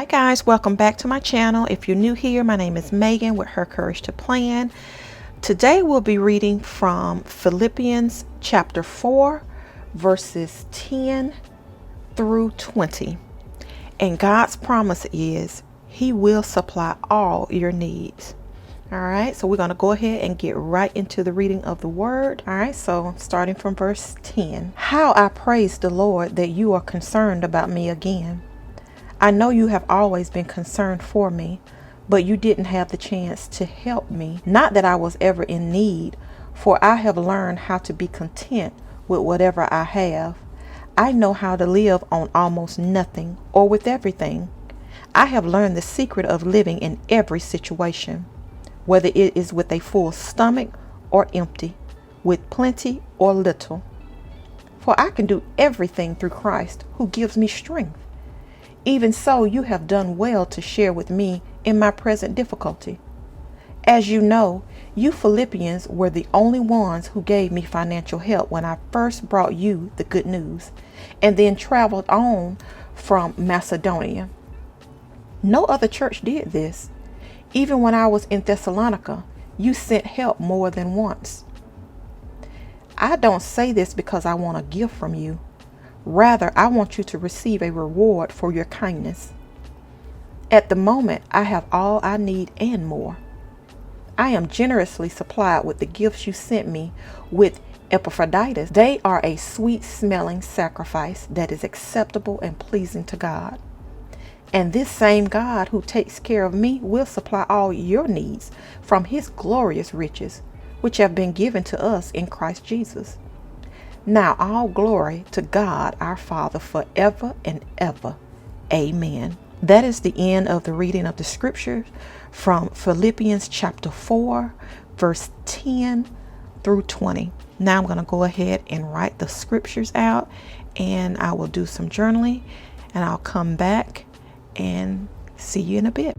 Hi guys, welcome back to my channel. If you're new here, my name is Megan with Her Courage to Plan. Today we'll be reading from Philippians chapter 4 verses 10 through 20. And God's promise is He will supply all your needs. Alright, so we're going to go ahead and get right into the reading of the word. Alright, so starting from verse 10. How I praise the Lord that you are concerned about me again. I know you have always been concerned for me, but you didn't have the chance to help me. Not that I was ever in need, for I have learned how to be content with whatever I have. I know how to live on almost nothing or with everything. I have learned the secret of living in every situation, whether it is with a full stomach or empty, with plenty or little. For I can do everything through Christ who gives me strength. Even so, you have done well to share with me in my present difficulty. As you know, you Philippians were the only ones who gave me financial help when I first brought you the good news, and then traveled on from Macedonia. No other church did this. Even when I was in Thessalonica, you sent help more than once. I don't say this because I want a gift from you. Rather, I want you to receive a reward for your kindness. At the moment, I have all I need and more. I am generously supplied with the gifts you sent me with Epaphroditus. They are a sweet-smelling sacrifice that is acceptable and pleasing to God. And this same God who takes care of me will supply all your needs from His glorious riches, which have been given to us in Christ Jesus. Now all glory to God our Father forever and ever. Amen. That is the end of the reading of the scriptures from Philippians chapter 4, verse 10 through 20. Now I'm going to go ahead and write the scriptures out, and I will do some journaling, and I'll come back and see you in a bit.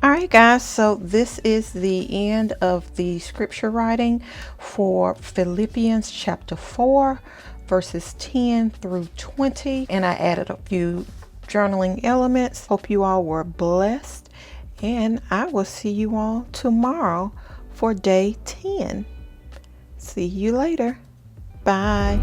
Alright guys, so this is the end of the scripture writing for Philippians chapter 4 verses 10 through 20, and I added a few journaling elements. Hope you all were blessed, and I will see you all tomorrow for day 10. See you later. Bye.